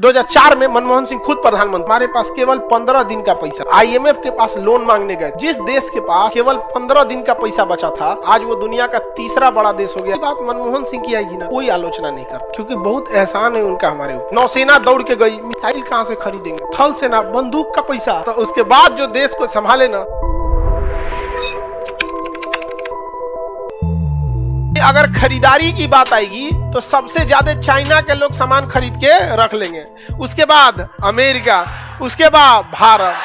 2004 में मनमोहन सिंह खुद प्रधानमंत्री, हमारे पास केवल 15 दिन का पैसा। आईएमएफ के पास लोन मांगने गए, जिस देश के पास केवल 15 दिन का पैसा बचा था, आज वो दुनिया का तीसरा बड़ा देश हो गया। बात मनमोहन सिंह की आएगी ना, कोई आलोचना नहीं करता, क्योंकि बहुत एहसान है उनका हमारे ऊपर। नौसेना दौड़ के गई, मिसाइल कहाँ से खरीदेंगे, थल सेना बंदूक का पैसा, तो उसके बाद जो देश को संभाले ना। अगर खरीदारी की बात आएगी तो सबसे ज्यादा चाइना के लोग सामान खरीद के रख लेंगे, उसके बाद अमेरिका, उसके बाद भारत,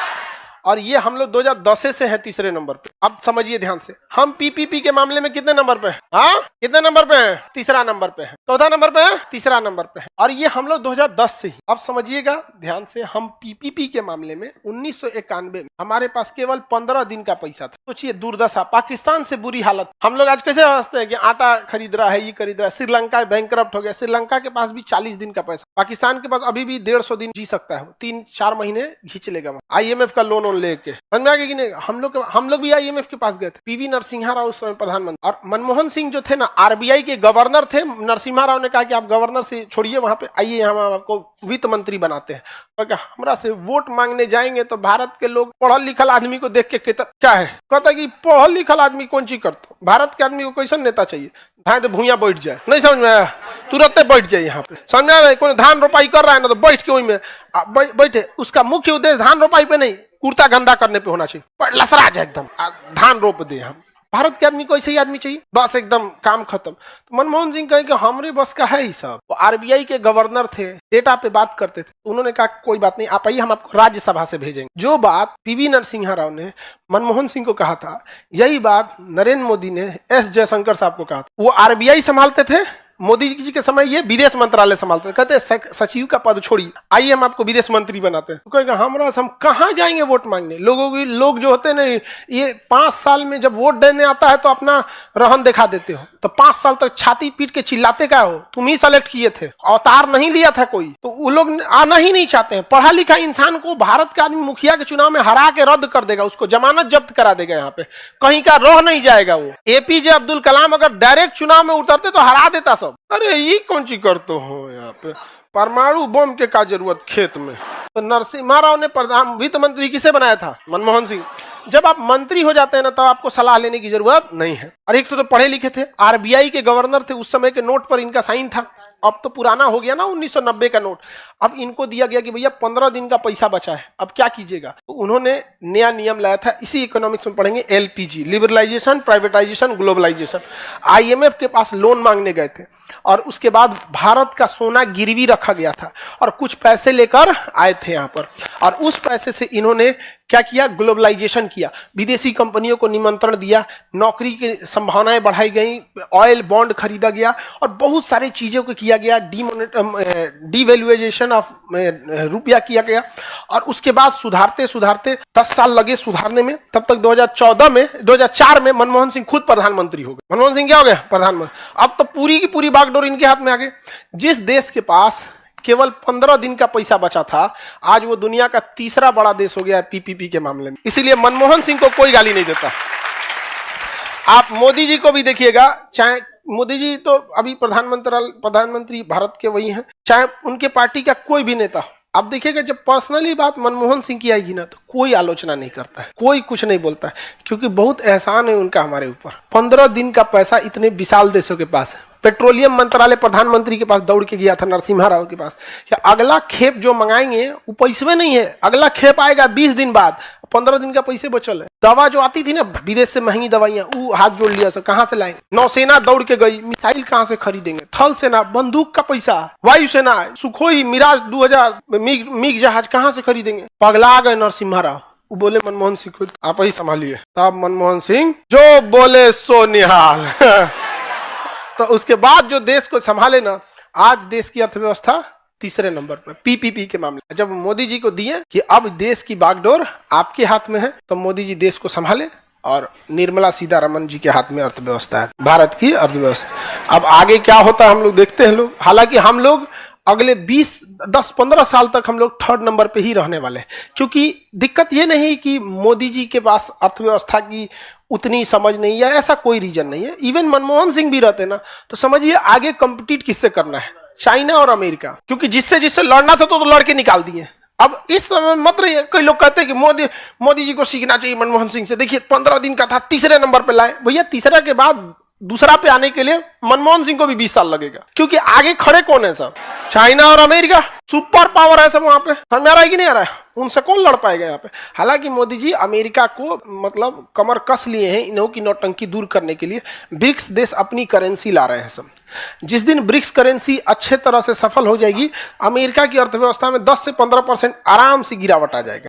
और ये हम लोग 2010 से हैं तीसरे नंबर पे। अब समझिए ध्यान से, हम पीपीपी के मामले में कितने नंबर पे हैं? हाँ, कितने नंबर पे हैं? तीसरा नंबर पे हैं। चौथा नंबर पे हैं? तीसरा नंबर पे हैं। और ये हम लोग 2010 से ही। अब समझिएगा ध्यान से, हम पीपीपी के मामले में 1991 में हमारे पास केवल 15 दिन का पैसा था। सोचिए दुर्दशा, पाकिस्तान से बुरी हालत। हम लोग आज कैसे हंसते हैं कि आटा खरीद रहा है, ये खरीद रहा है। श्रीलंका बैंकरप्ट हो गया, श्रीलंका के पास भी 40 दिन का पैसा, पाकिस्तान के पास अभी भी 150 दिन जी सकता है, 3-4 महीने खींच लेगा। आईएमएफ का लोन लेके समझ में आ गया कि नहीं? हम लोग भी आईएमएफ के पास गए थे। पीवी नरसिम्हा राव उस समय प्रधानमंत्री, और मनमोहन सिंह जो थे ना आरबीआई के गवर्नर थे। नरसिम्हा राव ने कहा कि आप गवर्नर से छोड़िए, वहां पे आइए, हम आपको वित्त मंत्री बनाते हैं। तो हमरा से वोट मांगने जाएंगे तो भारत के लोग पढ़ल लिखल आदमी को देख के क्या है, कहता कि पढ़ल लिखल आदमी कौन चीज करता, भारत के आदमी को कैसा नेता चाहिए, धान भूया बैठ जाए, नहीं समझ में आया, तुरंत बैठ जाए। यहाँ पे समझ में कोई धान रोपाई कर रहा है ना, तो बैठ के वही में बैठे। उसका मुख्य उद्देश्य धान रोपाई पे नहीं, कुर्ता गंदा करने पे होना चाहिए, लसरा जाए एकदम, धान रोप दे। हम भारत के आदमी को ऐसे ही आदमी चाहिए, बस एकदम काम खत्म। तो मनमोहन सिंह कहे कि हमरे बस का है ही सब। वो आरबीआई के गवर्नर थे, डेटा पे बात करते थे। उन्होंने कहा कोई बात नहीं, आप आइए, हम आपको राज्यसभा से भेजेंगे। जो बात पीवी नरसिम्हा राव ने मनमोहन सिंह को कहा था, यही बात नरेंद्र मोदी ने एस जयशंकर साहब को कहा था। वो आरबीआई संभालते थे, मोदी जी के समय ये विदेश मंत्रालय संभालते, कहते सचिव का पद छोड़िए, आइए हम आपको विदेश मंत्री बनाते हैं। तो कहेगा हमरा हम कहाँ जाएंगे वोट मांगने? लोग जो होते हैं ना, ये 5 साल में जब वोट देने आता है तो अपना रहन दिखा देते हो, तो 5 साल तक छाती पीट के चिल्लाते क्या हो, तुम ही सेलेक्ट किए थे, अवतार नहीं लिया था कोई, तो वो लोग आना ही नहीं चाहते हैं। पढ़ा लिखा इंसान को भारत का आदमी मुखिया के चुनाव में हरा के रद्द कर देगा, उसको जमानत जब्त करा देगा, यहाँ पे कहीं का रह नहीं जाएगा। वो एपीजे अब्दुल कलाम अगर डायरेक्ट चुनाव में उतरते तो हरा देता सब। अरे ये कौन सी करते हो यहाँ पे, परमाणु बम के का जरूरत खेत में। तो नरसिम्हा राव ने वित्त मंत्री किसे बनाया था? मनमोहन सिंह। जब आप मंत्री हो जाते हैं ना, तब आपको सलाह लेने की जरूरत नहीं है। और एक तो पढ़े लिखे थे, आरबीआई के गवर्नर थे, उस समय के नोट पर इनका साइन था। अब तो पुराना हो गया ना 1990 का नोट। अब इनको दिया गया कि भैया 15 दिन का पैसा बचा है, अब क्या कीजिएगा? तो उन्होंने नया नियम लाया था, इसी इकोनॉमिक्स में पढ़ेंगे, LPG, liberalisation, privatisation, globalisation. IMF के पास लोन मांगने गए थे, और उसके बाद भारत का सोना गिरवी रखा गया था, और कुछ पैसे लेकर आए थे यहाँ पर, और उस पैसे से इन्होंने क्या किया? ग्लोबलाइजेशन किया, विदेशी कंपनियों को निमंत्रण दिया, नौकरी की संभावनाएं बढ़ाई गई, ऑयल बॉन्ड खरीदा गया, और बहुत सारी चीजों को किया गया, डिवैल्यूएशन ऑफ रुपया किया गया। और उसके बाद सुधारते सुधारते 10 साल लगे सुधारने में। तब तक 2004 में मनमोहन सिंह खुद प्रधानमंत्री हो गए। मनमोहन सिंह क्या हो गया? प्रधानमंत्री। अब तो पूरी की पूरी बागडोर इनके हाथ में आ गई। जिस देश के पास केवल 15 दिन का पैसा बचा था, आज वो दुनिया का तीसरा बड़ा देश हो गया है पीपीपी के मामले में। इसीलिए मनमोहन सिंह को कोई गाली नहीं देता। आप मोदी जी को भी देखिएगा, चाहे मोदी जी तो अभी प्रधानमंत्री भारत के वही हैं, चाहे उनके पार्टी का कोई भी नेता हो, आप देखिएगा जब पर्सनली बात मनमोहन सिंह की आएगी ना, तो कोई आलोचना नहीं करता है, कोई कुछ नहीं बोलता है, क्योंकि बहुत एहसान है उनका हमारे ऊपर। 15 दिन का पैसा इतने विशाल देशों के पास है। पेट्रोलियम मंत्रालय प्रधानमंत्री के पास दौड़ के गया था, नरसिम्हा राव के पास, कि अगला खेप जो मंगाएंगे वो पैसे नहीं है, अगला खेप आएगा 20 दिन बाद, 15 दिन का पैसे बचल है। दवा जो आती थी ना विदेश से महंगी दवाइयां, वो हाथ जोड़ लिया, सर कहां से लाएंगे? नौसेना दौड़ के गई, मिसाइल कहां से खरीदेंगे? थल सेना बंदूक का पैसा, वायुसेना सुखोई मिराज 2000 मिग जहाज कहां से खरीदेंगे? पगला गए नरसिम्हा राव। वो बोले मनमोहन सिंह खुद आप ही संभालिए। तब मनमोहन सिंह जो बोले सो निहाल। तो उसके बाद जो देश को संभाले ना, आज देश की अर्थव्यवस्था तीसरे नंबर पर पीपीपी के मामले। जब मोदी जी को दिए कि अब देश की बागडोर आपके हाथ में है, तो मोदी जी देश को संभाले, और निर्मला सीतारमण जी के हाथ में अर्थव्यवस्था है, भारत की अर्थव्यवस्था। अब आगे क्या होता है हम लोग देखते हैं लोग। हालांकि हम लोग अगले 10-15 साल तक हम लोग 3rd नंबर पे ही रहने वाले हैं, क्योंकि दिक्कत ये नहीं कि मोदी जी के पास अर्थव्यवस्था की उतनी समझ नहीं है, ऐसा कोई रीजन नहीं है। इवन मनमोहन सिंह भी रहते ना, तो समझिए आगे कंपीट किससे करना है, चाइना और अमेरिका, क्योंकि जिससे जिससे लड़ना था तो लड़के निकाल दिए। अब इस समय मतलब कई लोग कहते हैं कि मोदी जी को सीखना चाहिए मनमोहन सिंह से। देखिए 15 दिन का था, तीसरे नंबर पे लाए। भैया तीसरा के बाद दूसरा पे आने के लिए मनमोहन सिंह को भी 20 साल लगेगा, क्योंकि आगे खड़े कौन है सब? चाइना और अमेरिका, सुपर पावर है सब वहां पे। समझ आ रहा है कि नहीं आ रहा है? उनसे कौन लड़ पाएगा यहाँ पे? हालांकि मोदी जी अमेरिका को मतलब कमर कस लिए हैं इन्हों की नौटंकी दूर करने के लिए। ब्रिक्स देश अपनी करेंसी ला रहे हैं सब। जिस दिन ब्रिक्स करेंसी अच्छे तरह से सफल हो जाएगी, अमेरिका की अर्थव्यवस्था में 10 से 15% आराम से गिरावट आ जाएगा।